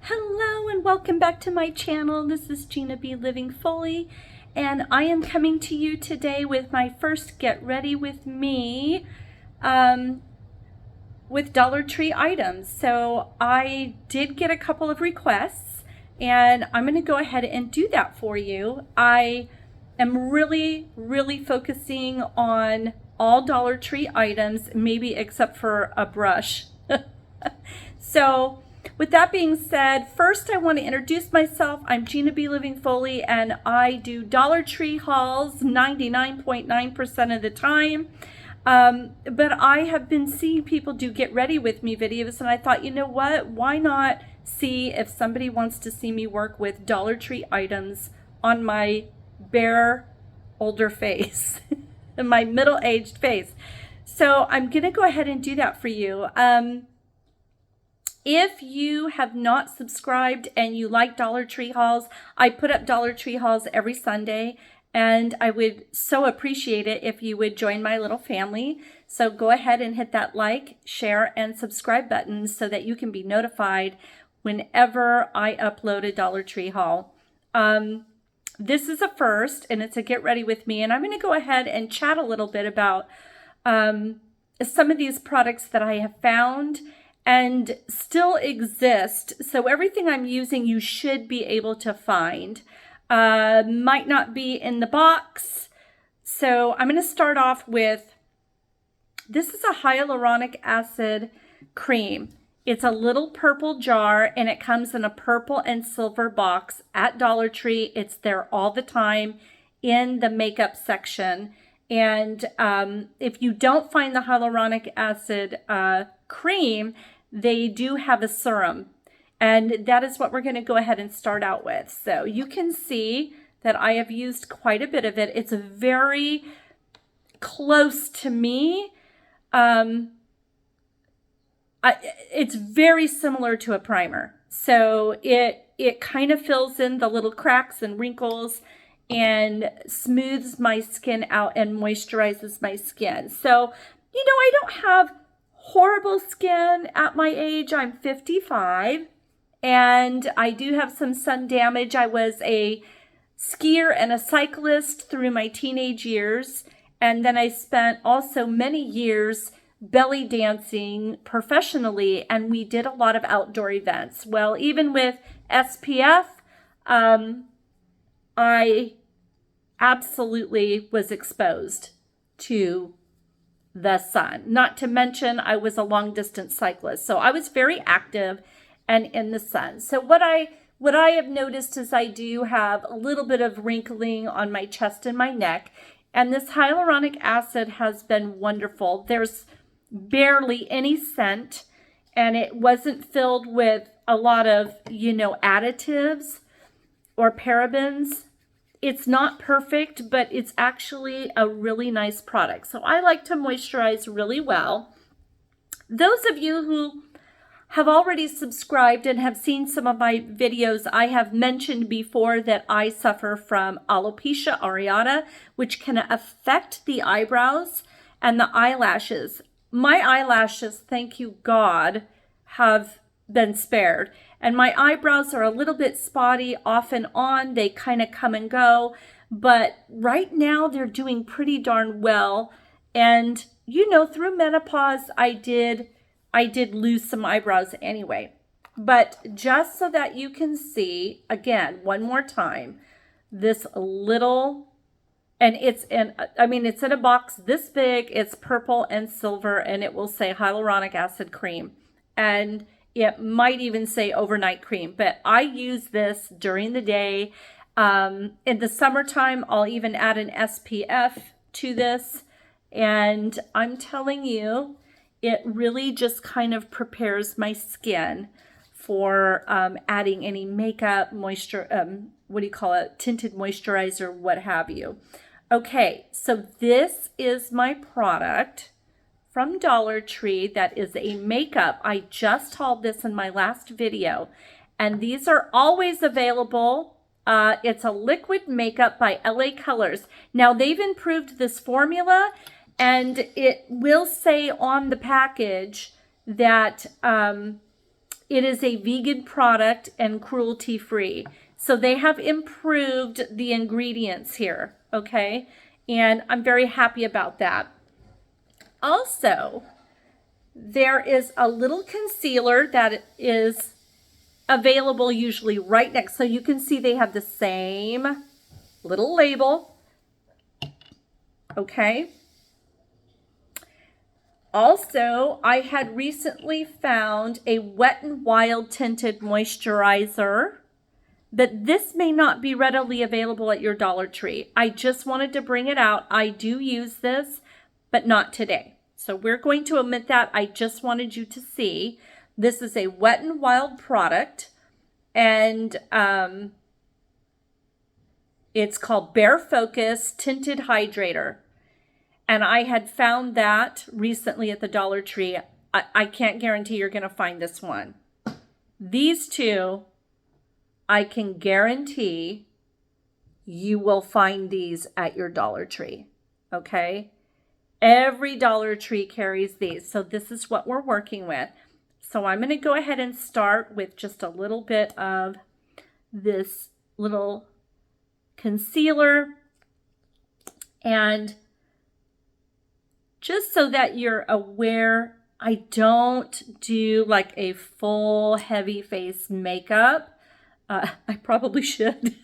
Hello and welcome back to my channel. This is Gina B. Living Fully, and I am coming to you today with my first Get Ready With Me with Dollar Tree items. So I did get a couple of requests and I'm going to go ahead and do that for you. I am really focusing on all Dollar Tree items, maybe except for a brush. So with that being said, first I want to introduce myself. I'm Gina B. Living Fully, and I do Dollar Tree hauls 99.9% of the time. But I have been seeing people do Get Ready With Me videos, and I thought, you know what? Why not see if somebody wants to see me work with Dollar Tree items on my bare, older face, my middle-aged face. So I'm going to go ahead and do that for you. If you have not subscribed and you like Dollar Tree hauls, I put up Dollar Tree hauls every Sunday, and I would so appreciate it if you would join my little family. So go ahead and hit that like, share, and subscribe button so that you can be notified whenever I upload a Dollar Tree haul. This is a first, and it's a Get Ready With Me, and I'm going to go ahead and chat a little bit about some of these products that I have found and still exist. So everything I'm using, you should be able to find. Might not be in the box. So I'm going to start off with, this is a hyaluronic acid cream. It's a little purple jar, and it comes in a purple and silver box at Dollar Tree. It's there all the time in the makeup section. And if you don't find the hyaluronic acid cream, they do have a serum, and that is what we're going to go ahead and start out with. So you can see that I have used quite a bit of it. It's very close to me. It's very similar to a primer. So it kind of fills in the little cracks and wrinkles and smooths my skin out and moisturizes my skin. So, you know, I don't have horrible skin at my age. I'm 55 and I do have some sun damage. I was a skier and a cyclist through my teenage years, and then I spent also many years belly dancing professionally, and we did a lot of outdoor events. Well, even with SPF, I absolutely was exposed to the sun. Not to mention, I was a long distance cyclist, so I was very active and in the sun. So what I have noticed is I do have a little bit of wrinkling on my chest and my neck, and this hyaluronic acid has been wonderful. There's barely any scent, and it wasn't filled with a lot of, you know, additives or parabens. It's not perfect, but it's actually a really nice product. So I like to moisturize really well. Those of you who have already subscribed and have seen some of my videos, I have mentioned before that I suffer from alopecia areata, which can affect the eyebrows and the eyelashes. My eyelashes, thank you God, have been spared. And my eyebrows are a little bit spotty off and on. They kind of come and go. But right now they're doing pretty darn well. And, you know, through menopause, I did lose some eyebrows anyway. But just so that you can see, again, one more time, this little, and it's in a box this big. It's purple and silver, and it will say hyaluronic acid cream. And it might even say overnight cream, but I use this during the day. In the summertime, I'll even add an SPF to this. And I'm telling you, it really just kind of prepares my skin for adding any makeup, moisture, tinted moisturizer, what have you. Okay, so this is my product from Dollar Tree that is a makeup. I just hauled this in my last video, and these are always available. It's a liquid makeup by LA Colors. Now they've improved this formula, and it will say on the package that it is a vegan product and cruelty-free. So they have improved the ingredients here, okay? And I'm very happy about that. Also, there is a little concealer that is available usually right next. So you can see they have the same little label, okay? Also, I had recently found a Wet n Wild tinted moisturizer, but this may not be readily available at your Dollar Tree. I just wanted to bring it out. I do use this, but not today. So we're going to omit that. I just wanted you to see. This is a Wet n Wild product, and it's called Bare Focus Tinted Hydrator. And I had found that recently at the Dollar Tree. I can't guarantee you're going to find this one. These two, I can guarantee you will find these at your Dollar Tree, okay? Every Dollar Tree carries these. So this is what we're working with. So I'm going to go ahead and start with just a little bit of this little concealer. And just so that you're aware, I don't do like a full heavy face makeup. I probably should.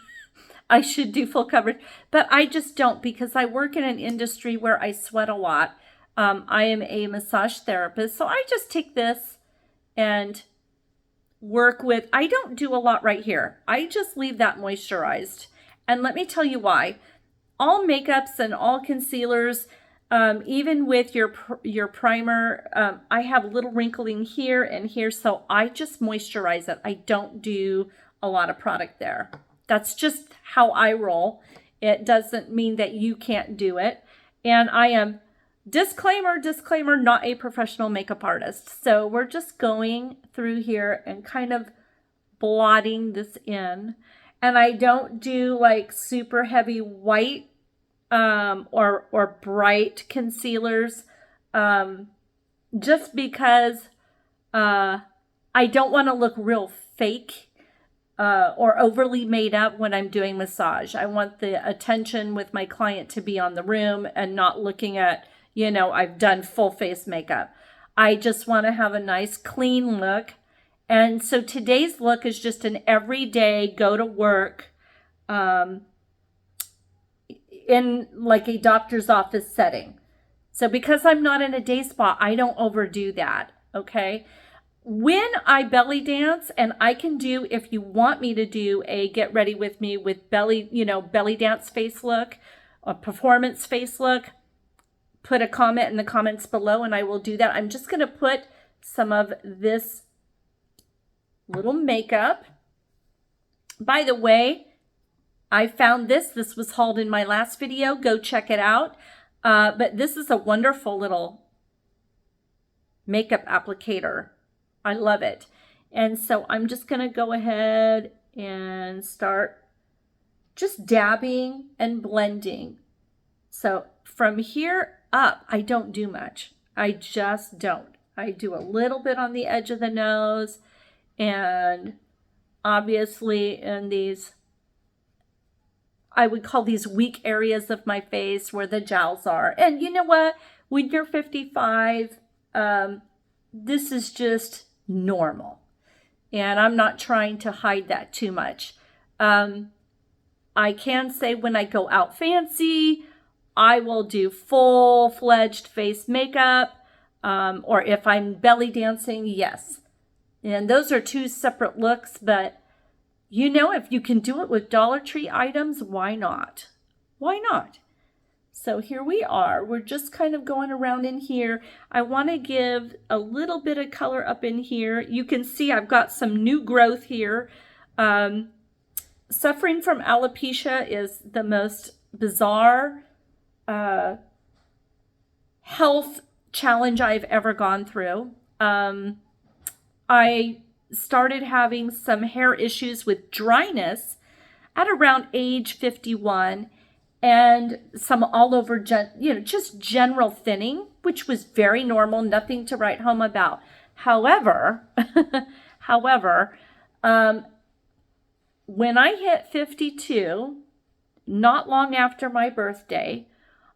I should do full coverage, but I just don't because I work in an industry where I sweat a lot. I am a massage therapist, so I just take this and work with, I don't do a lot right here. I just leave that moisturized. And let me tell you why. All makeups and all concealers, even with your primer, I have a little wrinkling here and here, so I just moisturize it. I don't do a lot of product there. That's just how I roll. It doesn't mean that you can't do it. And I am, disclaimer, not a professional makeup artist. So we're just going through here and kind of blotting this in. And I don't do like super heavy white or bright concealers, just because I don't want to look real fake or overly made up when I'm doing massage. I want the attention with my client to be on the room and not looking at, you know, I've done full face makeup. I just want to have a nice clean look. And so today's look is just an everyday go to work in like a doctor's office setting. So because I'm not in a day spa, I don't overdo that, okay? When I belly dance, and I can do, if you want me to do a get ready with me with belly, you know, belly dance face look, a performance face look, put a comment in the comments below and I will do that. I'm just going to put some of this little makeup. By the way, I found this. This was hauled in my last video. Go check it out. But this is a wonderful little makeup applicator. I love it. And so I'm just going to go ahead and start just dabbing and blending. So from here up, I don't do much. I just don't. I do a little bit on the edge of the nose and obviously in these, I would call these weak areas of my face where the jowls are. And you know what? When you're 55, this is just normal. And I'm not trying to hide that too much. I can say when I go out fancy, I will do full-fledged face makeup. Or if I'm belly dancing, yes. And those are two separate looks, but you know, if you can do it with Dollar Tree items, why not? Why not? So here we are. We're just kind of going around in here. I want to give a little bit of color up in here. You can see I've got some new growth here. Suffering from alopecia is the most bizarre health challenge I've ever gone through. I started having some hair issues with dryness at around age 51 and some all over, just general thinning, which was very normal, nothing to write home about. However, However, when I hit 52, not long after my birthday,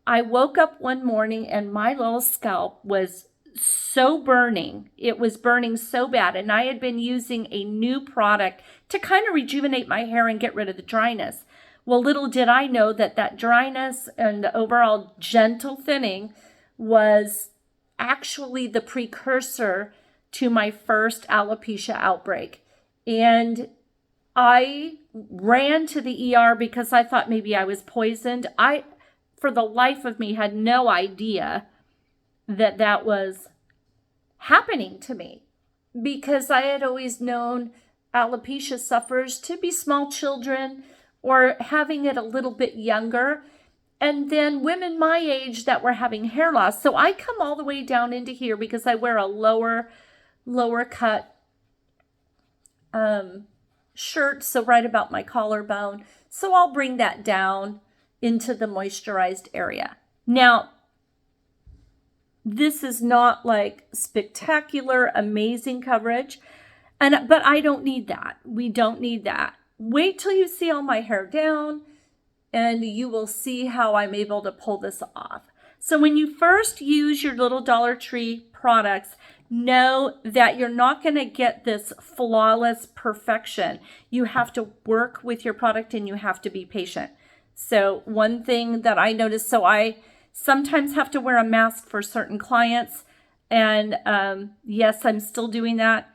I woke up one morning and my little scalp was so burning. It was burning so bad. And I had been using a new product to kind of rejuvenate my hair and get rid of the dryness. Well, little did I know that that dryness and the overall gentle thinning was actually the precursor to my first alopecia outbreak. And I ran to the ER because I thought maybe I was poisoned. I, for the life of me, had no idea that that was happening to me, because I had always known alopecia sufferers to be small children or having it a little bit younger, and then women my age that were having hair loss. So I come all the way down into here because I wear a lower cut shirt, so right about my collarbone. So I'll bring that down into the moisturized area. Now, this is not like spectacular, amazing coverage, but I don't need that. We don't need that. Wait till you see all my hair down and you will see how I'm able to pull this off. So when you first use your little Dollar Tree products, know that you're not going to get this flawless perfection. You have to work with your product and you have to be patient. So one thing that I noticed, so I sometimes have to wear a mask for certain clients. And yes, I'm still doing that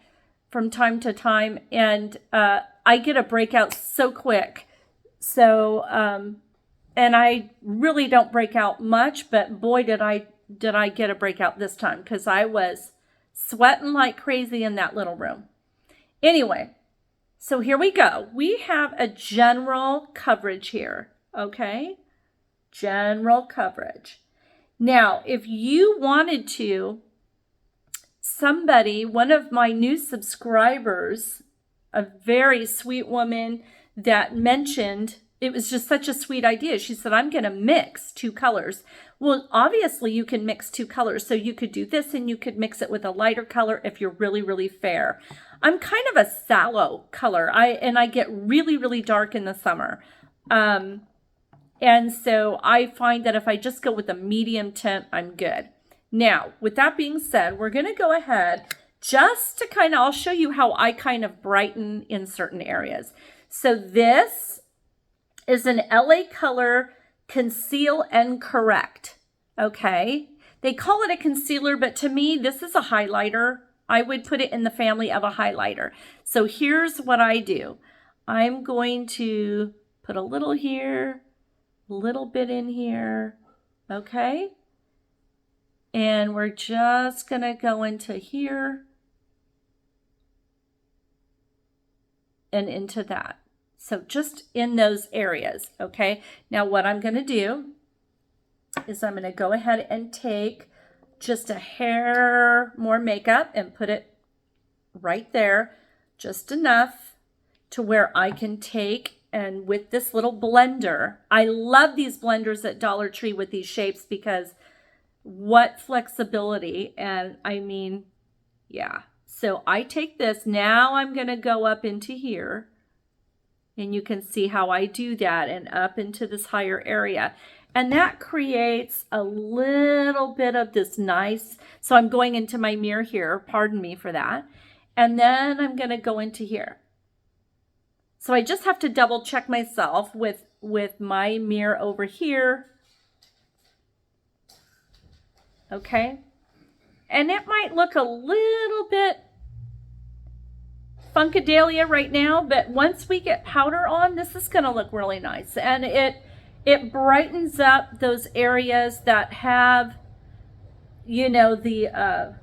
from time to time. And I get a breakout so quick. So, and I really don't break out much, but boy, did I get a breakout this time, because I was sweating like crazy in that little room. Anyway, so here we go. We have a general coverage here, okay? General coverage. Now, if you wanted to, one of my new subscribers, a very sweet woman that mentioned, it was just such a sweet idea. She said, I'm going to mix two colors. Well, obviously you can mix two colors. So you could do this and you could mix it with a lighter color if you're really, really fair. I'm kind of a sallow color. I get really, really dark in the summer. And so I find that if I just go with a medium tint, I'm good. Now, with that being said, we're going to go ahead just to I'll show you how I kind of brighten in certain areas. So this is an LA Color Conceal and Correct, okay? They call it a concealer, but to me, this is a highlighter. I would put it in the family of a highlighter. So here's what I do. I'm going to put a little here, a little bit in here, okay? And we're just gonna go into here and into that. So just in those areas, okay? Now what I'm gonna do is I'm gonna go ahead and take just a hair more makeup and put it right there, just enough to where I can take, and with this little blender, I love these blenders at Dollar Tree with these shapes, because what flexibility. And I mean, yeah. So I take this, now I'm going to go up into here, and you can see how I do that, and up into this higher area. And that creates a little bit of this nice, so I'm going into my mirror here, pardon me for that. And then I'm going to go into here. So I just have to double check myself with my mirror over here. Okay. And it might look a little bit funkadalia right now, but once we get powder on, this is going to look really nice. And it brightens up those areas that have, you know, the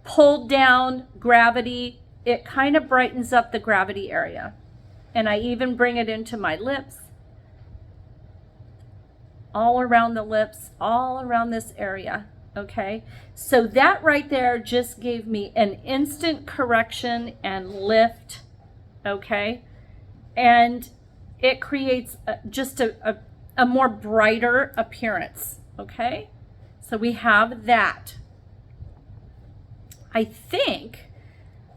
pulled down gravity. It kind of brightens up the gravity area. And I even bring it into my lips, all around the lips, all around this area. Okay, so that right there just gave me an instant correction and lift. Okay, and it creates just a more brighter appearance. Okay, so we have that. I think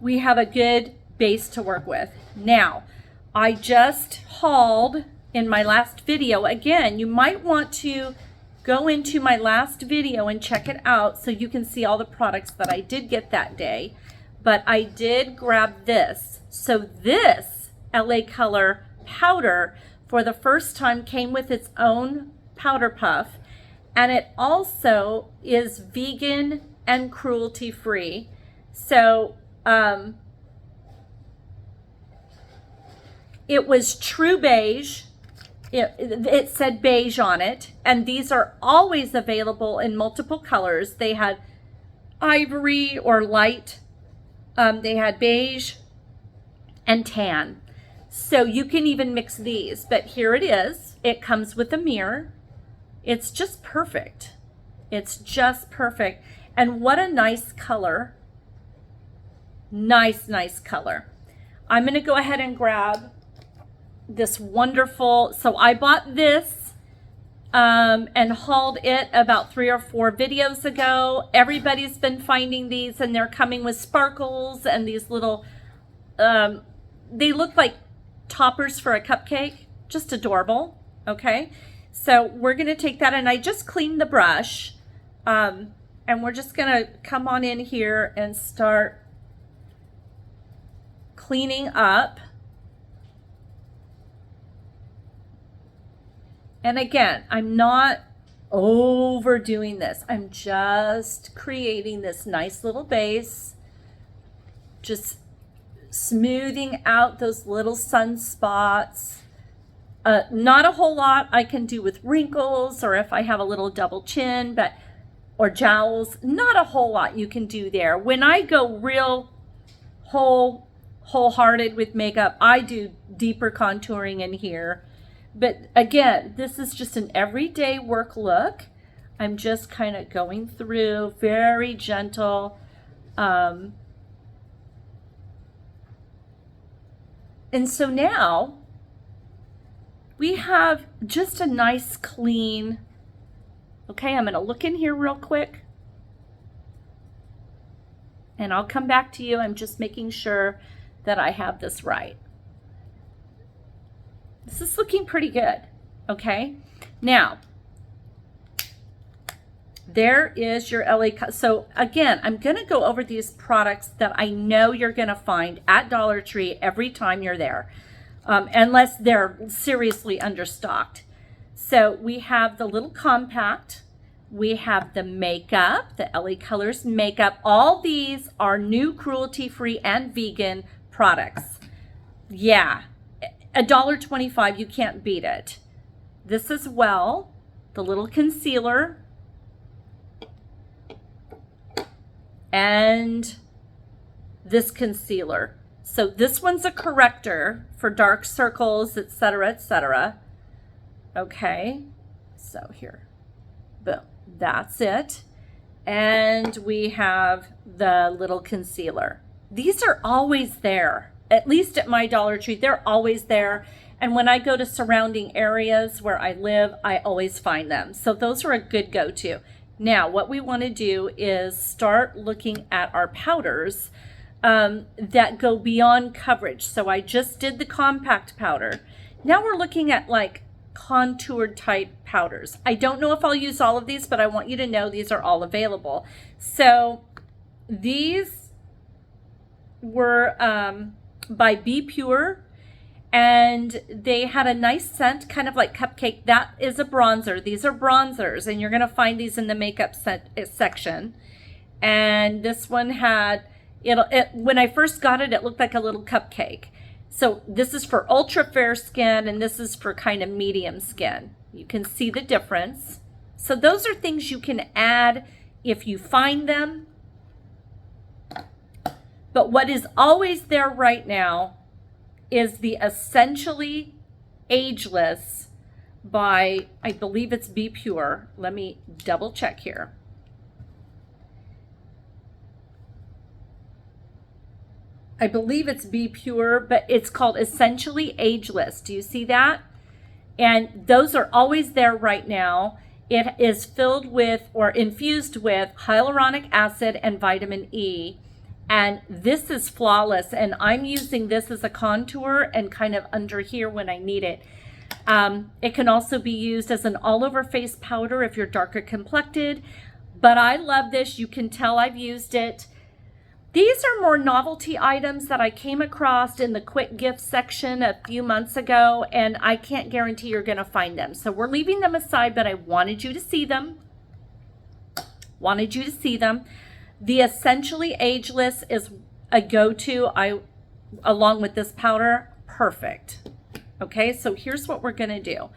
we have a good base to work with. Now, I just hauled in my last video. Again, you might want to go into my last video and check it out so you can see all the products that I did get that day. But I did grab this. So this LA Color powder for the first time came with its own powder puff, and it also is vegan and cruelty free. So it was true beige. It said beige on it, and these are always available in multiple colors. They had ivory or light, they had beige and tan. So you can even mix these, but here it is. It comes with a mirror. It's just perfect. It's just perfect. And what a nice color. Nice, nice color. I'm going to go ahead and grab this wonderful, so I bought this and hauled it about 3 or 4 videos ago. Everybody's been finding these, and they're coming with sparkles and these little, they look like toppers for a cupcake. Just adorable. Okay, so we're going to take that, and I just cleaned the brush, and we're just going to come on in here and start cleaning up. And again, I'm not overdoing this. I'm just creating this nice little base, just smoothing out those little sunspots. Not a whole lot I can do with wrinkles, or if I have a little double chin, or jowls. Not a whole lot you can do there. When I go real wholehearted with makeup, I do deeper contouring in here. But again, this is just an everyday work look. I'm just kind of going through, very gentle. And so now we have just a nice clean, okay, I'm going to look in here real quick. And I'll come back to you. I'm just making sure that I have this right. This is looking pretty good, okay? Now, there is your LA. So again, I'm going to go over these products that I know you're going to find at Dollar Tree every time you're there, unless they're seriously understocked. So we have the little compact. We have the makeup, the LA Colors makeup. All these are new cruelty-free and vegan products. Yeah. $1.25, you can't beat it. This as well, the little concealer, and this concealer. So this one's a corrector for dark circles, etc., etc. Okay, so here, boom, that's it. And we have the little concealer. These are always there. At least at my Dollar Tree, they're always there. And when I go to surrounding areas where I live, I always find them. So those are a good go-to. Now, what we want to do is start looking at our powders that go beyond coverage. So I just did the compact powder. Now we're looking at like contoured type powders. I don't know if I'll use all of these, but I want you to know these are all available. So these were by Be Pure, and they had a nice scent, kind of like cupcake. That is a bronzer. These are bronzers, and you're going to find these in the makeup section. And this one had, when I first got it, it looked like a little cupcake. So this is for ultra fair skin, and this is for kind of medium skin. You can see the difference. So those are things you can add if you find them. But what is always there right now is the Essentially Ageless by, I believe it's Be Pure. Let me double check here. I believe it's Be Pure, but it's called Essentially Ageless. Do you see that? And those are always there right now. It is filled with or infused with hyaluronic acid and vitamin E. And this is flawless. And I'm using this as a contour and kind of under here when I need it. It can also be used as an all-over face powder if you're darker complected. But I love this. You can tell I've used it. These are more novelty items that I came across in the quick gift section a few months ago, and I can't guarantee you're going to find them. So we're leaving them aside, but I wanted you to see them. The Essentially Ageless is a go-to. Along with this powder, perfect. Okay, so here's what we're going to do.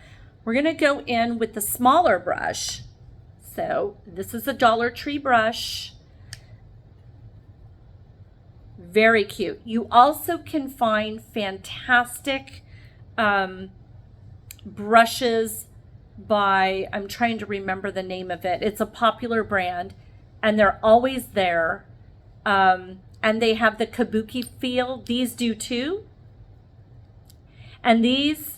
We're going to go in with the smaller brush. So this is a Dollar Tree brush. Very cute. You also can find fantastic brushes by, I'm trying to remember the name of it. It's a popular brand and they're always there. And they have the kabuki feel. These do too. And these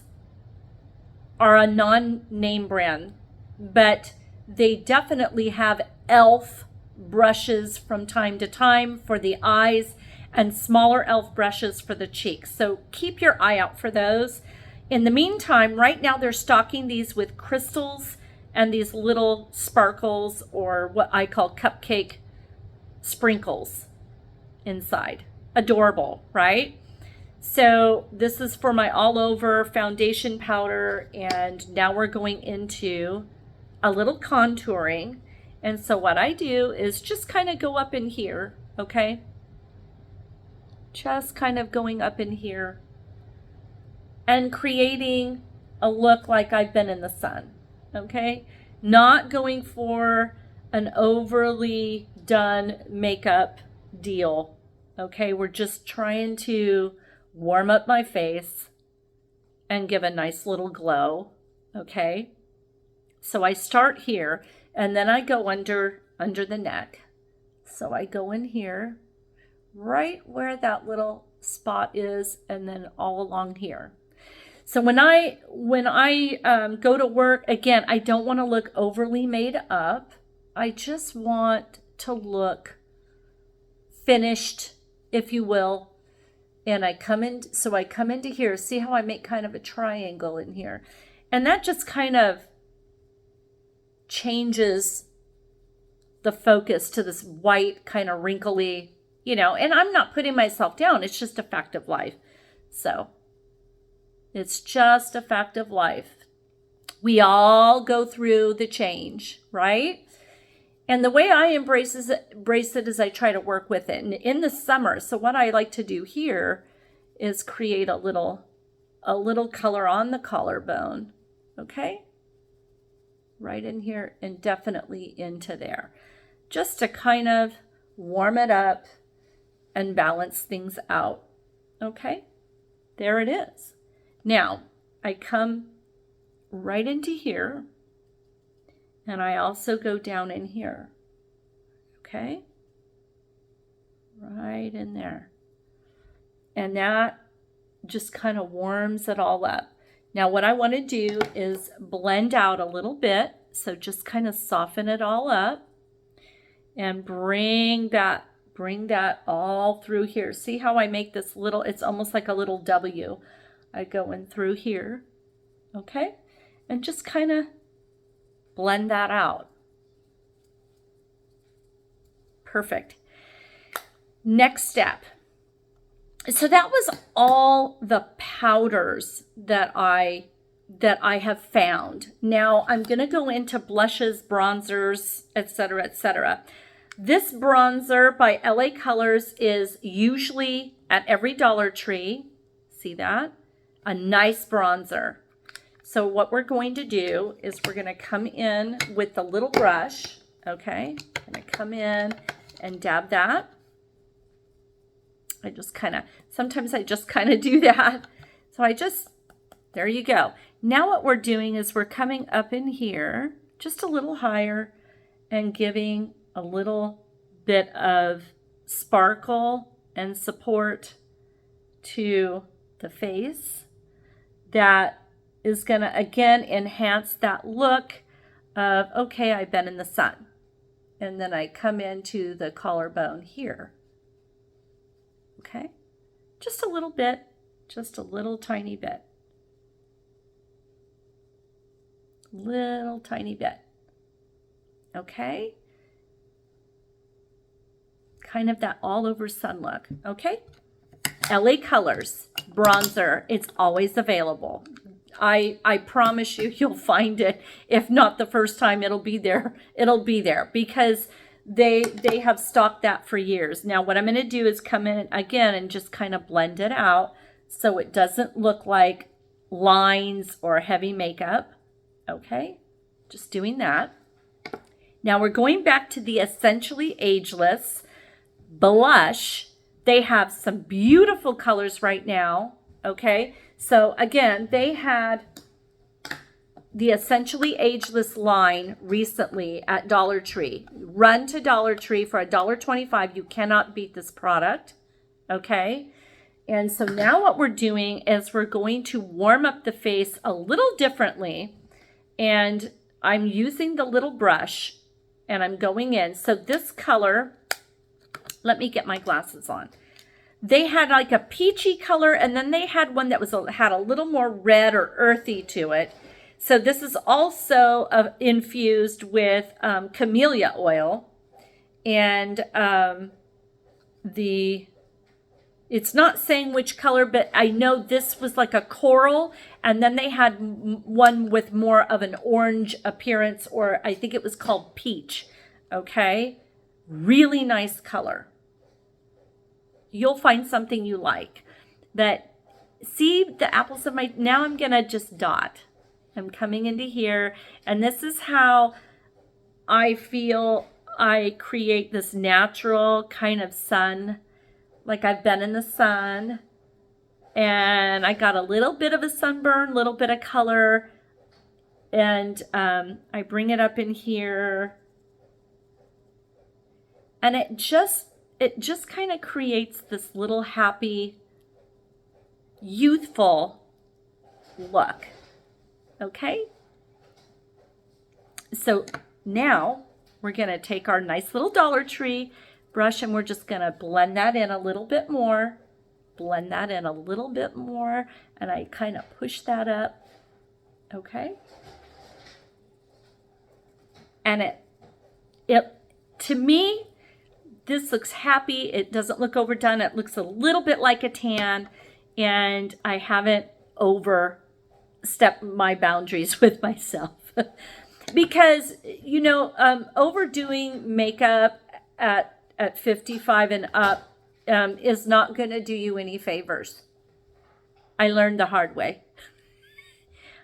are a non-name brand, but they definitely have e.l.f. brushes from time to time for the eyes and smaller e.l.f. brushes for the cheeks. So keep your eye out for those. In the meantime, right now they're stocking these with crystals and these little sparkles, or what I call cupcake sprinkles inside. Adorable, right? So this is for my all over foundation powder, and now we're going into a little contouring. And so what I do is just kind of go up in here, okay? Just kind of going up in here and creating a look like I've been in the sun, okay? Not going for an overly done makeup deal, okay? We're just trying to warm up my face and give a nice little glow, okay? So I start here and then I go under the neck. So I go in here, right where that little spot is, and then all along here. So when I go to work, again, I don't want to look overly made up. I just want to look finished, if you will. And I come into here. See how I make kind of a triangle in here? And that just kind of changes the focus to this white, kind of wrinkly, and I'm not putting myself down. It's just a fact of life. So it's just a fact of life. We all go through the change, right? And the way I embrace it is I try to work with it. And in the summer, so what I like to do here is create a little color on the collarbone, okay? Right in here and definitely into there. Just to kind of warm it up and balance things out, okay? There it is. Now, I come right into here. And I also go down in here, okay? Right in there. And that just kind of warms it all up. Now what I want to do is blend out a little bit. So just kind of soften it all up and bring that all through here. See how I make this little, it's almost like a little W. I go in through here, okay? And just kind of blend that out. Perfect. Next step. So that was all the powders that I have found. Now I'm going to go into blushes, bronzers, etc., etc. This bronzer by LA Colors is usually at every Dollar Tree. See that? A nice bronzer. So what we're going to do is we're going to come in with the little brush, okay? I'm going to come in and dab that. Sometimes I just kind of do that. So there you go. Now what we're doing is we're coming up in here, just a little higher, and giving a little bit of sparkle and support to the face. That is going to, again, enhance that look of, okay, I've been in the sun. And then I come into the collarbone here. Okay, just a little bit, just a little tiny bit. Little tiny bit. Okay, kind of that all over sun look. Okay, LA Colors bronzer, it's always available. I promise you, you'll find it. If not the first time, it'll be there. It'll be there because they have stocked that for years. Now what I'm going to do is come in again and just kind of blend it out so it doesn't look like lines or heavy makeup. Okay, just doing that. Now we're going back to the Essentially Ageless blush. They have some beautiful colors right now. Okay, so again, they had the Essentially Ageless line recently at Dollar Tree. Run to Dollar Tree for $1.25. You cannot beat this product. Okay, and so now what we're doing is we're going to warm up the face a little differently, and I'm using the little brush and I'm going in. So this color, let me get my glasses on. They had like a peachy color, and then they had one that had a little more red or earthy to it. So this is also infused with camellia oil, and it's not saying which color, but I know this was like a coral, and then they had one with more of an orange appearance, or I think it was called peach. Okay, really nice color. You'll find something you like. But see the apples of my, now I'm gonna just dot. I'm coming into here, and this is how I feel I create this natural kind of sun, like I've been in the sun, and I got a little bit of a sunburn, little bit of color, and I bring it up in here, and it just kind of creates this little happy, youthful look. Okay? So now we're going to take our nice little Dollar Tree brush, and we're just going to blend that in a little bit more. Blend that in a little bit more, and I kind of push that up. Okay? And it to me, this looks happy. It doesn't look overdone. It looks a little bit like a tan, and I haven't overstepped my boundaries with myself. Because, you know, overdoing makeup at 55 and up is not going to do you any favors. I learned the hard way.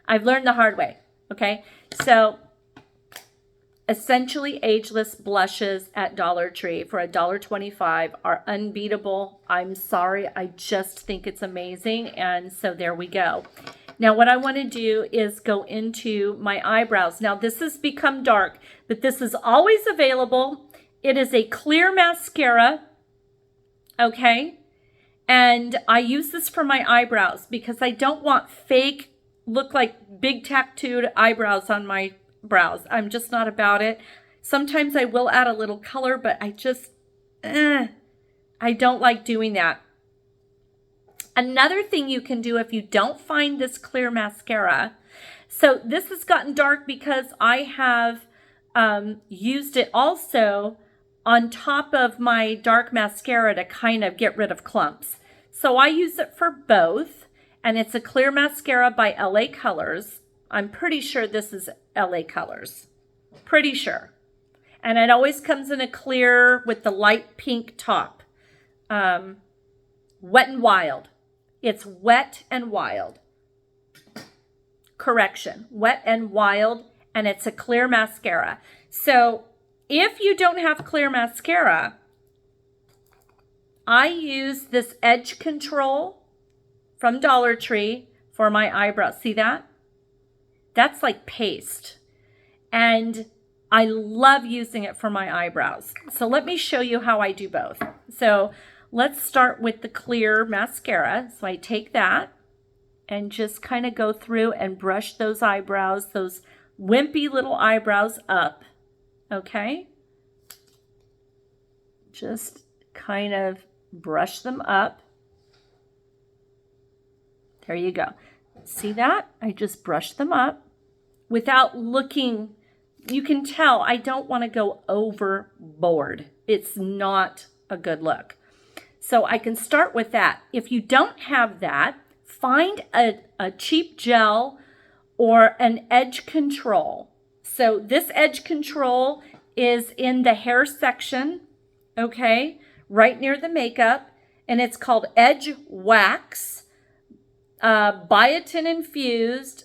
I've learned the hard way. Okay, so Essentially Ageless blushes at Dollar Tree for $1.25 are unbeatable. I'm sorry, I just think it's amazing, and so there we go. Now what I want to do is go into my eyebrows. Now this has become dark, but this is always available. It is a clear mascara, okay? And I use this for my eyebrows because I don't want fake, look like big tattooed eyebrows on my brows. I'm just not about it. Sometimes I will add a little color, but I just, I don't like doing that. Another thing you can do if you don't find this clear mascara, so this has gotten dark because I have used it also on top of my dark mascara to kind of get rid of clumps. So I use it for both, and it's a clear mascara by LA Colors. I'm pretty sure this is LA Colors. Pretty sure. And it always comes in a clear with the light pink top. Wet and Wild. It's Wet and Wild. Correction. Wet and Wild. And it's a clear mascara. So if you don't have clear mascara, I use this Edge Control from Dollar Tree for my eyebrows. See that? That's like paste. And I love using it for my eyebrows. So let me show you how I do both. So let's start with the clear mascara. So I take that and just kind of go through and brush those eyebrows, those wimpy little eyebrows up. Okay? Just kind of brush them up. There you go. See that? I just brush them up without looking. You can tell I don't want to go overboard. It's not a good look. So I can start with that. If you don't have that, find a cheap gel or an edge control. So this edge control is in the hair section, okay, right near the makeup, and it's called Edge Wax, biotin infused,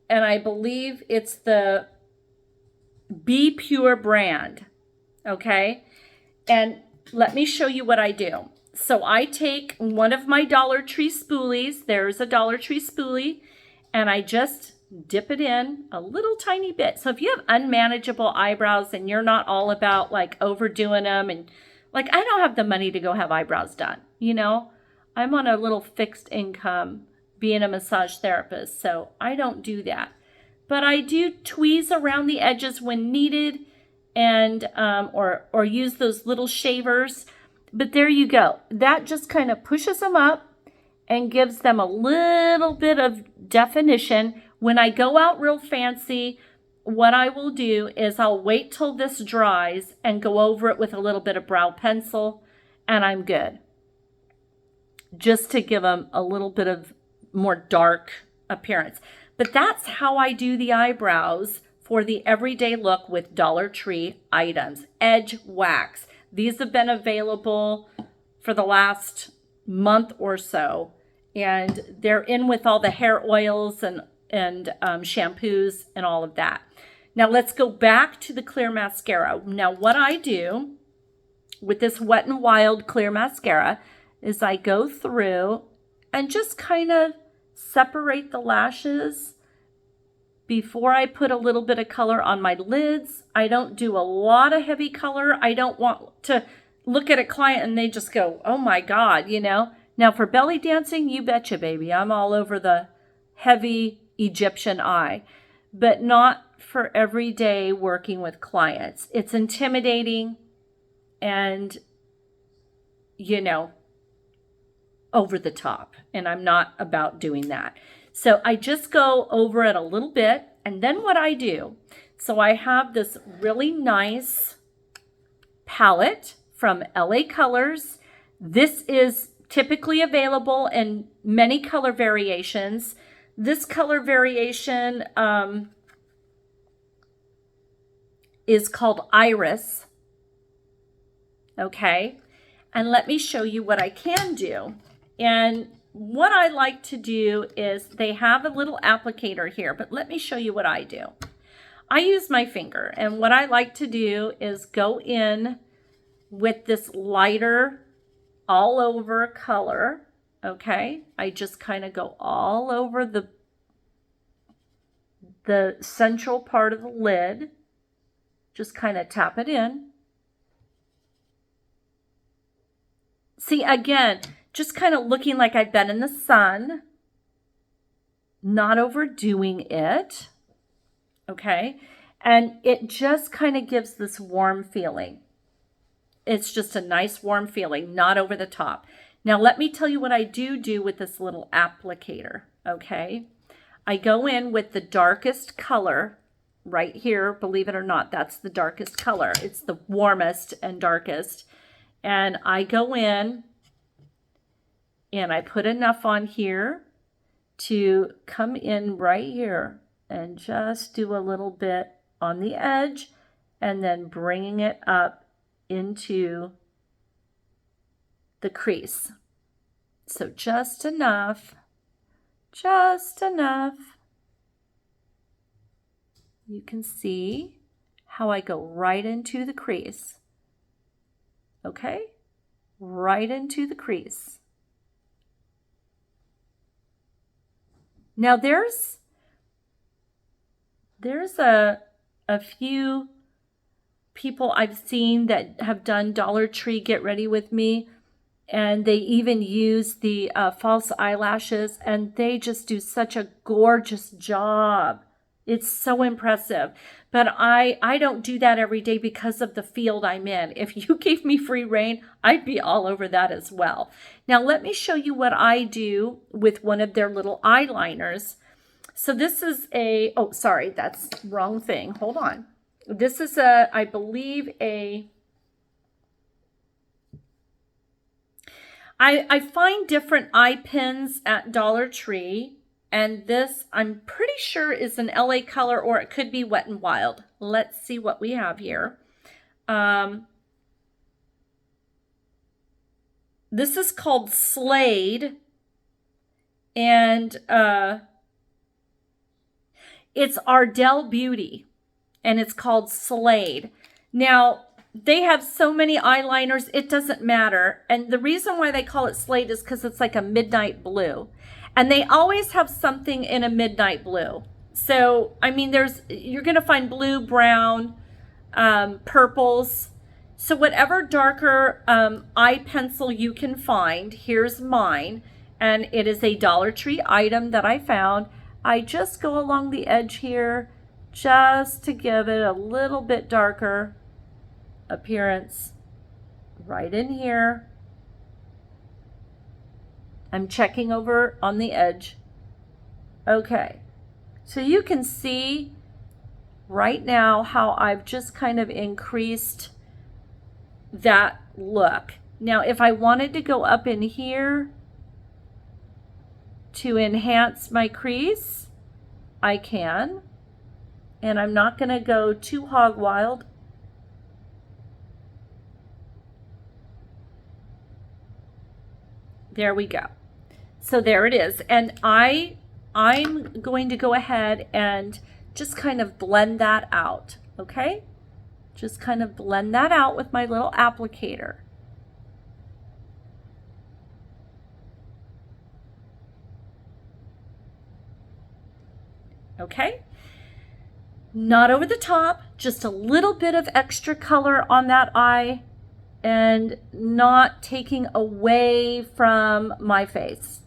and I believe it's the Be Pure brand, okay? And let me show you what I do. So I take one of my Dollar Tree spoolies, there's a Dollar Tree spoolie, and I just dip it in a little tiny bit. So if you have unmanageable eyebrows and you're not all about like overdoing them, and like I don't have the money to go have eyebrows done, you know, I'm on a little fixed income being a massage therapist, so I don't do that. But I do tweeze around the edges when needed, and or use those little shavers. But there you go. That just kind of pushes them up and gives them a little bit of definition. When I go out real fancy, what I will do is I'll wait till this dries and go over it with a little bit of brow pencil, and I'm good. Just to give them a little bit of more dark appearance. But that's how I do the eyebrows for the everyday look with Dollar Tree items. Edge Wax. These have been available for the last month or so, and they're in with all the hair oils and shampoos and all of that. Now let's go back to the clear mascara. Now what I do with this Wet n Wild clear mascara is I go through and just kind of separate the lashes before I put a little bit of color on my lids. I don't do a lot of heavy color. I don't want to look at a client and they just go, oh my God, you know. Now for belly dancing, you betcha, baby. I'm all over the heavy Egyptian eye, but not for everyday working with clients. It's intimidating and, you know, over the top, and I'm not about doing that. So I just go over it a little bit, and then what I do, so I have this really nice palette from LA Colors. This is typically available in many color variations. This color variation is called Iris, okay? And let me show you what I can do. And what I like to do is they have a little applicator here, but let me show you what I do. I use my finger, and what I like to do is go in with this lighter all over color, okay? I just kind of go all over the central part of the lid, just kind of tap it in. See, again, just kind of looking like I've been in the sun, not overdoing it, okay? And it just kind of gives this warm feeling. It's just a nice warm feeling, not over the top. Now, let me tell you what I do with this little applicator, okay? I go in with the darkest color right here. Believe it or not, that's the darkest color. It's the warmest and darkest. And I go in and I put enough on here to come in right here and just do a little bit on the edge and then bringing it up into the crease. So just enough, just enough. You can see how I go right into the crease. Okay? Right into the crease. Now there's a few people I've seen that have done Dollar Tree Get Ready With Me, and they even use the false eyelashes, and they just do such a gorgeous job It's so impressive. But I don't do that every day because of the field I'm in. If you gave me free reign, I'd be all over that as well. Now let me show you what I do with one of their little eyeliners. So this is a, oh, sorry, that's wrong thing. Hold on. This is a, I believe I find different eye pins at Dollar Tree. And this, I'm pretty sure, is an LA color, or it could be Wet n Wild. Let's see what we have here. This is called Slade. And it's Ardell Beauty. And it's called Slade. Now, they have so many eyeliners, it doesn't matter. And the reason why they call it Slade is because it's like a midnight blue. And they always have something in a midnight blue. So, I mean, you're going to find blue, brown, purples. So whatever darker eye pencil you can find, here's mine. And it is a Dollar Tree item that I found. I just go along the edge here just to give it a little bit darker appearance right in here. I'm checking over on the edge. Okay, so you can see right now how I've just kind of increased that look. Now, if I wanted to go up in here to enhance my crease, I can. And I'm not going to go too hog wild. There we go. So there it is. And I'm going to go ahead and just kind of blend that out, okay? Just kind of blend that out with my little applicator. Okay? Not over the top, just a little bit of extra color on that eye and not taking away from my face.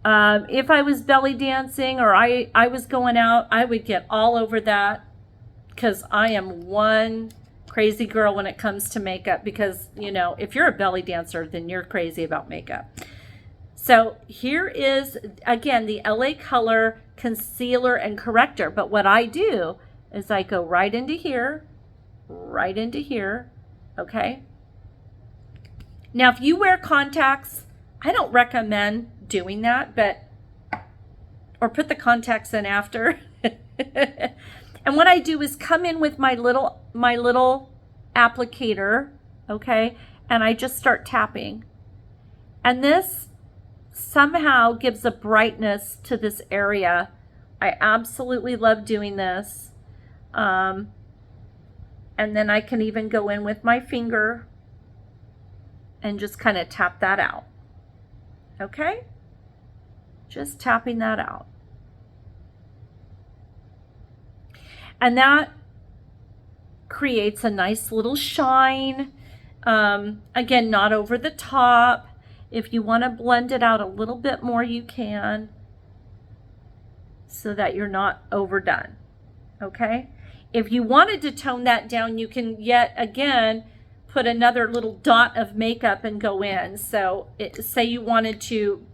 If I was belly dancing or I was going out, I would get all over that because I am one crazy girl when it comes to makeup because, you know, if you're a belly dancer, then you're crazy about makeup. So here is, again, the LA Color Concealer and Corrector. But what I do is I go right into here, okay? Now, if you wear contacts, I don't recommend doing that, or put the contacts in after. And what I do is come in with my little applicator, okay? And I just start tapping. And this somehow gives a brightness to this area. I absolutely love doing this. And then I can even go in with my finger and just kind of tap that out. Okay? Just tapping that out. And that creates a nice little shine. Again, not over the top. If you want to blend it out a little bit more, you can, so that you're not overdone. Okay? If you wanted to tone that down, you can yet again put another little dot of makeup and go in. So say you wanted to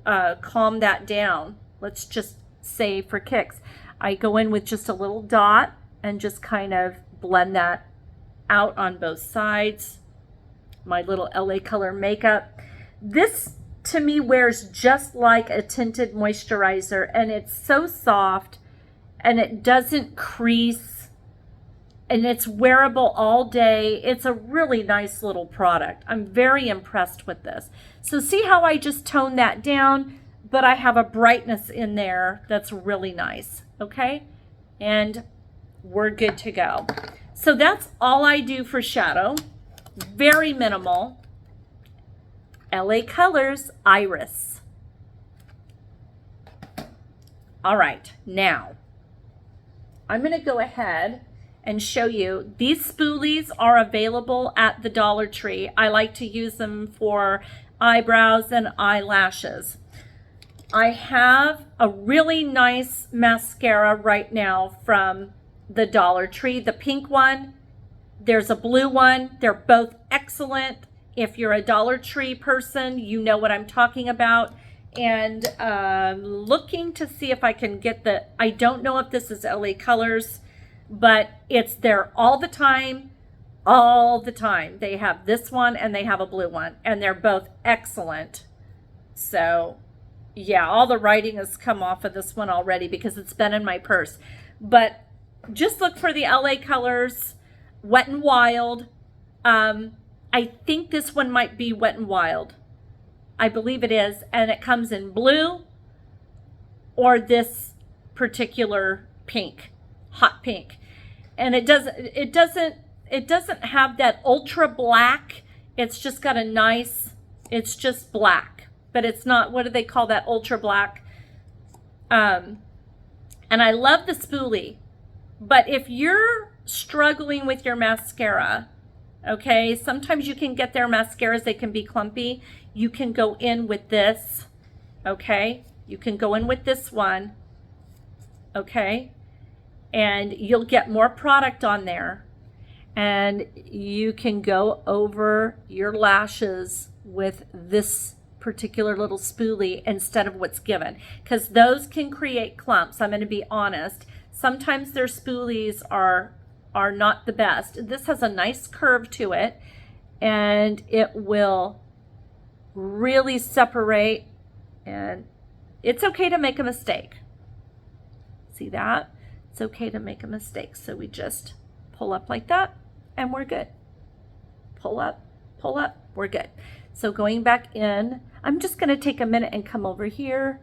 calm that down. Let's just say for kicks, I go in with just a little dot and just kind of blend that out on both sides. My little LA Color makeup. This to me wears just like a tinted moisturizer, and it's so soft and it doesn't crease and it's wearable all day. It's a really nice little product. I'm very impressed with this. So see how I just toned that down, but I have a brightness in there that's really nice, okay? And we're good to go. So that's all I do for shadow. Very minimal. LA Colors Iris. All right, now I'm going to go ahead and show you. These spoolies are available at the Dollar Tree. I like to use them for eyebrows and eyelashes. I have a really nice mascara right now from the Dollar Tree, the pink one. There's a blue one. They're both excellent. If you're a Dollar Tree person, you know what I'm talking about. And looking to see if I can get I don't know if this is LA Colors, but it's there all the time. All the time. They have this one and they have a blue one, and they're both excellent. So yeah, all the writing has come off of this one already because it's been in my purse. But just look for the LA Colors Wet and Wild. I think this one might be Wet and Wild. I believe it is, and it comes in blue or this particular pink, hot pink. And it doesn't have that ultra black. It's just got a nice, it's just black, but it's not, what do they call that, ultra black? And I love the spoolie. But if you're struggling with your mascara, okay, sometimes you can get their mascaras, they can be clumpy. You can go in with this, okay? You can go in with this one, okay? And you'll get more product on there. And you can go over your lashes with this particular little spoolie instead of what's given, because those can create clumps. I'm going to be honest. Sometimes their spoolies are not the best. This has a nice curve to it, and it will really separate, and it's okay to make a mistake. See that? It's okay to make a mistake. So we just pull up like that, and we're good. Pull up, we're good. So going back in, I'm just going to take a minute and come over here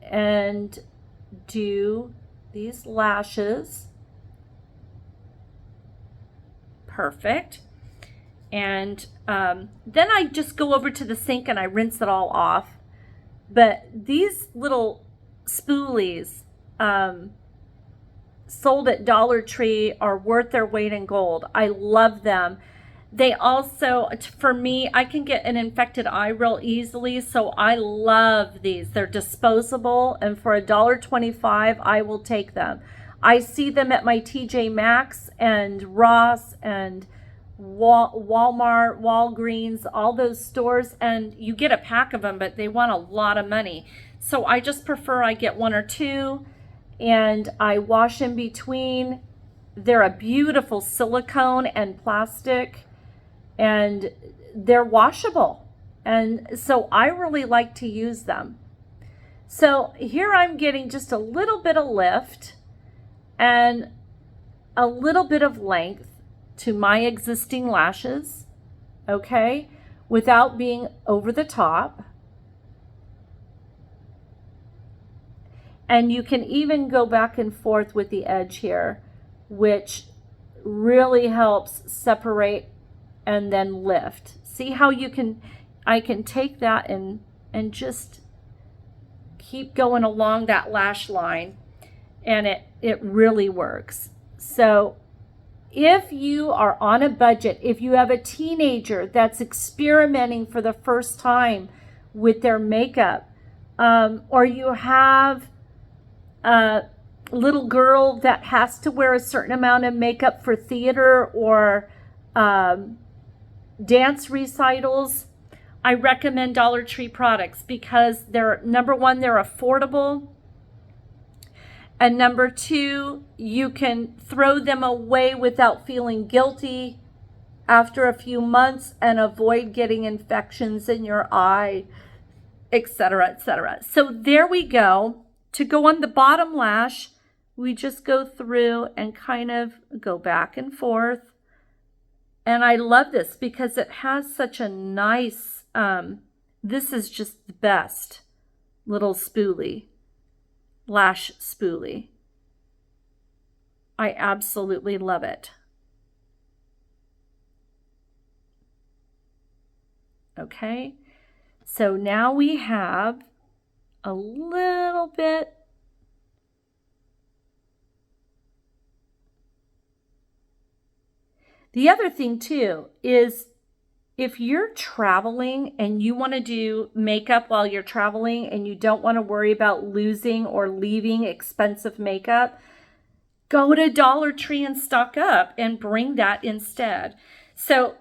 and do these lashes. Perfect. And then I just go over to the sink and I rinse it all off. But these little spoolies sold at Dollar Tree are worth their weight in gold. I love them. They also, for me, I can get an infected eye real easily, so I love these. They're disposable, and for $1.25, I will take them. I see them at my TJ Maxx and Ross and Walmart, Walgreens, all those stores, and you get a pack of them, but they want a lot of money. So I just prefer I get one or two, and I wash in between. They're a beautiful silicone and plastic, and they're washable. And so I really like to use them. So here I'm getting just a little bit of lift and a little bit of length to my existing lashes, okay, without being over the top. And you can even go back and forth with the edge here, which really helps separate and then lift. See how I can take that and just keep going along that lash line, and it really works. So if you are on a budget, if you have a teenager that's experimenting for the first time with their makeup, or you have a little girl that has to wear a certain amount of makeup for theater or dance recitals, I recommend Dollar Tree products because they're, number one, they're affordable, and number two, you can throw them away without feeling guilty after a few months and avoid getting infections in your eye, etc., etc. So there we go. To go on the bottom lash, we just go through and kind of go back and forth. And I love this because it has such a nice, this is just the best little spoolie, lash spoolie. I absolutely love it. Okay, so now we have a little bit . The other thing too is if you're traveling and you want to do makeup while you're traveling and you don't want to worry about losing or leaving expensive makeup, go to Dollar Tree and stock up and bring that instead. So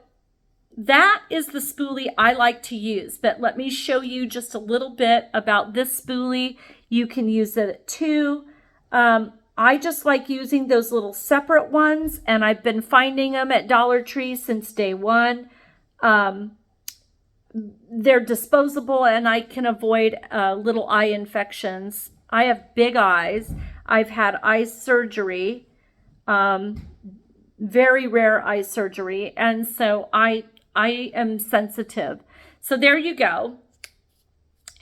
that is the spoolie I like to use, but let me show you just a little bit about this spoolie. You can use it too. I just like using those little separate ones, and I've been finding them at Dollar Tree since day one. They're disposable and I can avoid little eye infections. I have big eyes. I've had eye surgery, very rare eye surgery, and so I am sensitive. So there you go.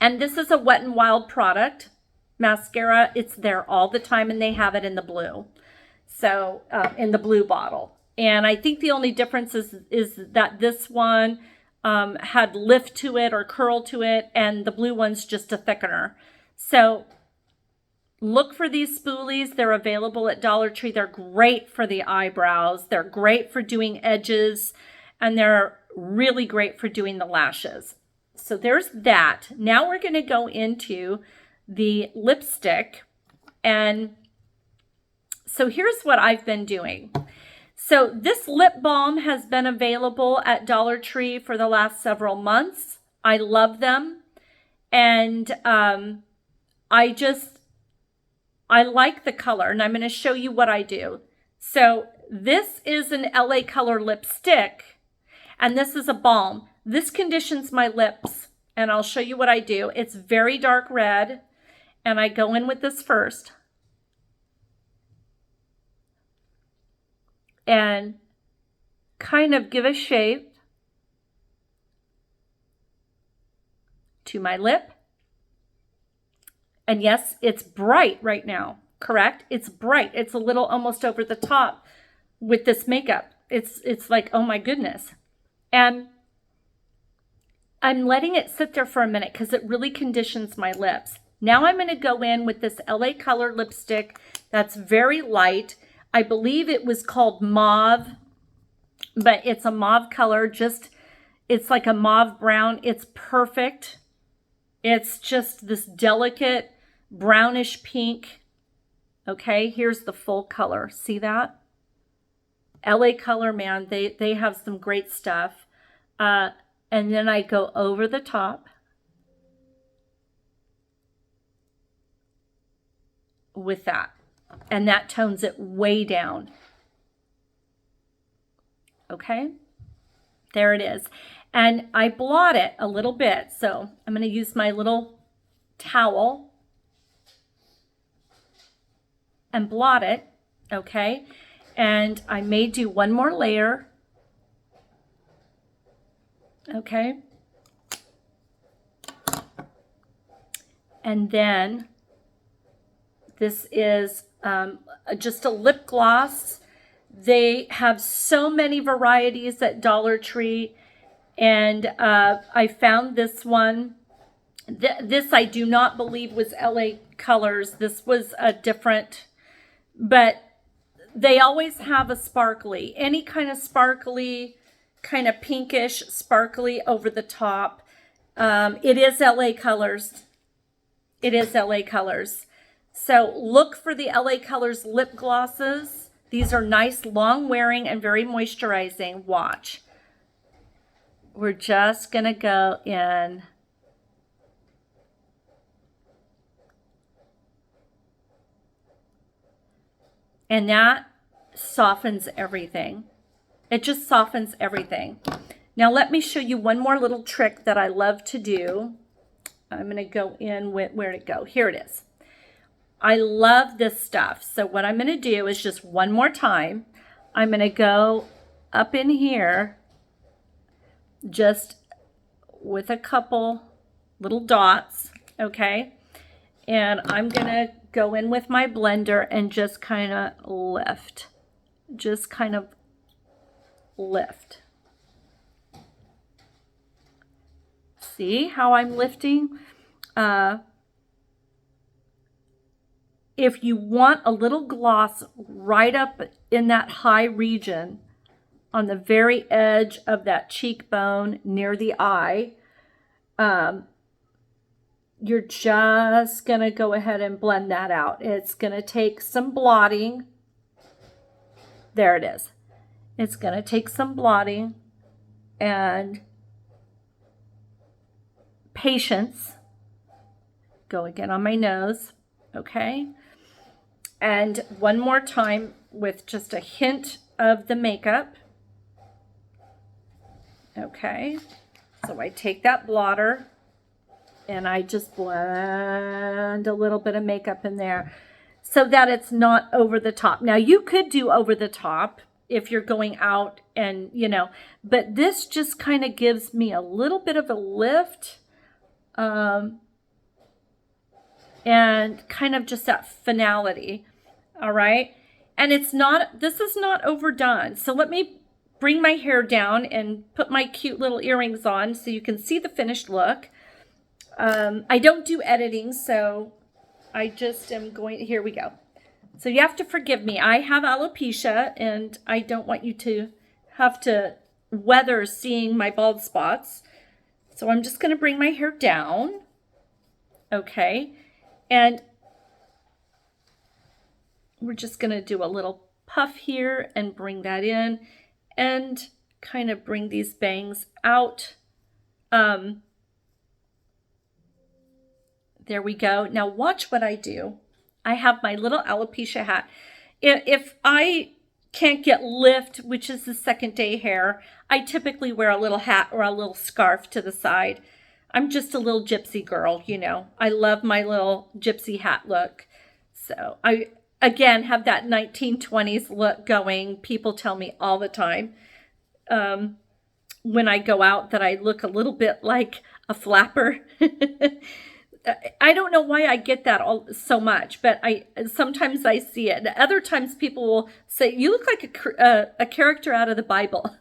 And this is a Wet n Wild product mascara. It's there all the time, and they have it in the blue. So in the blue bottle. And I think the only difference is that this one had lift to it or curl to it, and the blue one's just a thickener. So look for these spoolies. They're available at Dollar Tree. They're great for the eyebrows. They're great for doing edges, and they're really great for doing the lashes. So there's that. Now we're going to go into the lipstick. And so here's what I've been doing. So this lip balm has been available at Dollar Tree for the last several months. I love them. And I like the color, and I'm going to show you what I do. So this is an LA Color lipstick, and this is a balm. This conditions my lips, and I'll show you what I do. It's very dark red, and I go in with this first. And kind of give a shape to my lip. And yes, it's bright right now, correct? It's bright. It's a little almost over the top with this makeup. It's like, oh my goodness. And I'm letting it sit there for a minute because it really conditions my lips. Now I'm going to go in with this LA Color lipstick that's very light. I believe it was called Mauve, but it's a mauve color. It's like a mauve brown. It's perfect. It's just this delicate brownish pink. Okay, here's the full color. See that? LA Color, man, they have some great stuff. And then I go over the top with that. And that tones it way down. Okay, there it is. And I blot it a little bit. So I'm going to use my little towel and blot it. Okay, and I may do one more layer. Okay, and then this is just a lip gloss. They have so many varieties at Dollar Tree, and I found this one. This I do not believe was LA Colors. This was a different, but they always have a sparkly, any kind of sparkly, kind of pinkish sparkly over the top. It is LA Colors. It is LA Colors. So look for the LA Colors lip glosses. These are nice, long wearing, and very moisturizing. Watch. We're just going to go in. And that softens everything. It just softens everything. Now let me show you one more little trick that I love to do. I'm going to go in with, where'd it go? Here it is. I love this stuff. So what I'm going to do is just one more time, I'm going to go up in here just with a couple little dots, okay? And I'm going to go in with my blender and just kind of lift. Just kind of lift. See how I'm lifting? If you want a little gloss right up in that high region, on the very edge of that cheekbone near the eye. You're just going to go ahead and blend that out. It's going to take some blotting. There it is. It's going to take some blotting and patience. Go again on my nose. Okay. And one more time with just a hint of the makeup. Okay. So I take that blotter and I just blend a little bit of makeup in there so that it's not over the top. Now you could do over the top if you're going out and, you know, but this just kind of gives me a little bit of a lift, and kind of just that finality. All right. And it's not, this is not overdone. So let me bring my hair down and put my cute little earrings on so you can see the finished look. I don't do editing, so I just am going, here we go. So you have to forgive me. I have alopecia and I don't want you to have to weather seeing my bald spots. So I'm just going to bring my hair down. Okay. And we're just going to do a little puff here and bring that in and kind of bring these bangs out. There we go. Now watch what I do. I have my little alopecia hat. If I can't get lift, which is the second day hair, I typically wear a little hat or a little scarf to the side. I'm just a little gypsy girl, you know. I love my little gypsy hat look. So I, again, have that 1920s look going. People tell me all the time when I go out that I look a little bit like a flapper. I don't know why I get that so much, but sometimes I see it. Other times people will say, you look like a character out of the Bible.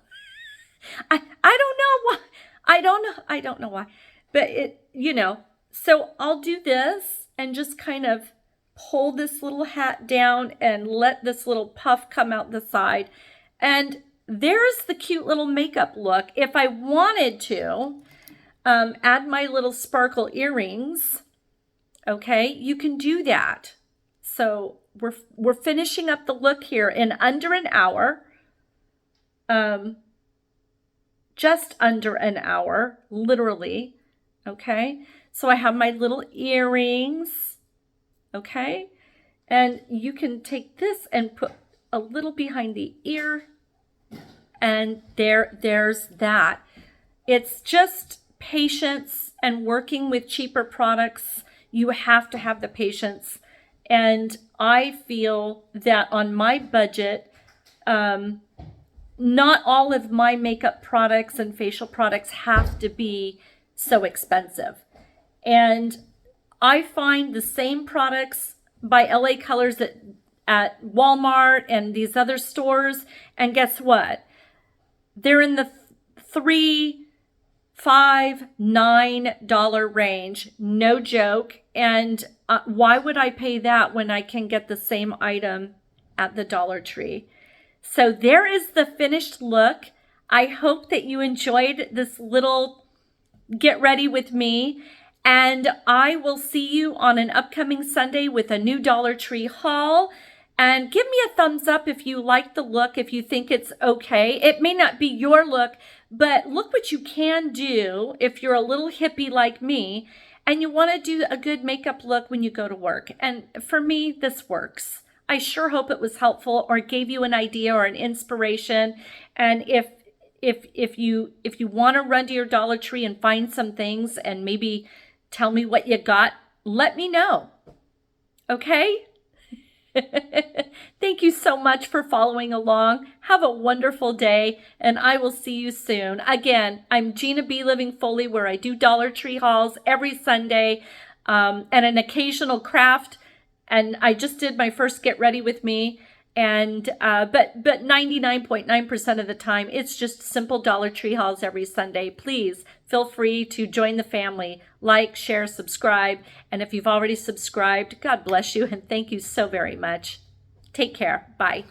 I don't know why. I don't know why. But it, you know, so I'll do this and just kind of pull this little hat down and let this little puff come out the side. And there's the cute little makeup look. If I wanted to, add my little sparkle earrings. Okay, you can do that. So we're finishing up the look here in under an hour. Just under an hour, literally. Okay, so I have my little earrings. Okay, and you can take this and put a little behind the ear, and there's that. It's just patience and working with cheaper products. You have to have the patience. And I feel that on my budget, not all of my makeup products and facial products have to be so expensive. And I find the same products by LA Colors at Walmart and these other stores. And guess what? They're in the $3, $5, $9 range. No joke. And why would I pay that when I can get the same item at the Dollar Tree? So there is the finished look. I hope that you enjoyed this little get ready with me. And I will see you on an upcoming Sunday with a new Dollar Tree haul. And give me a thumbs up if you like the look, if you think it's okay. It may not be your look, but look what you can do if you're a little hippie like me and you want to do a good makeup look when you go to work. And for me, this works. I sure hope it was helpful or gave you an idea or an inspiration. And if you want to run to your Dollar Tree and find some things and maybe tell me what you got, let me know. Okay? Thank you so much for following along. Have a wonderful day, and I will see you soon. Again, I'm Gina B. Living Foley, where I do Dollar Tree hauls every Sunday, and an occasional craft. And I just did my first Get Ready With Me. And but 99.9% of the time, it's just simple Dollar Tree hauls every Sunday. Please feel free to join the family. Like, share, subscribe. And if you've already subscribed, God bless you and thank you so very much. Take care. Bye.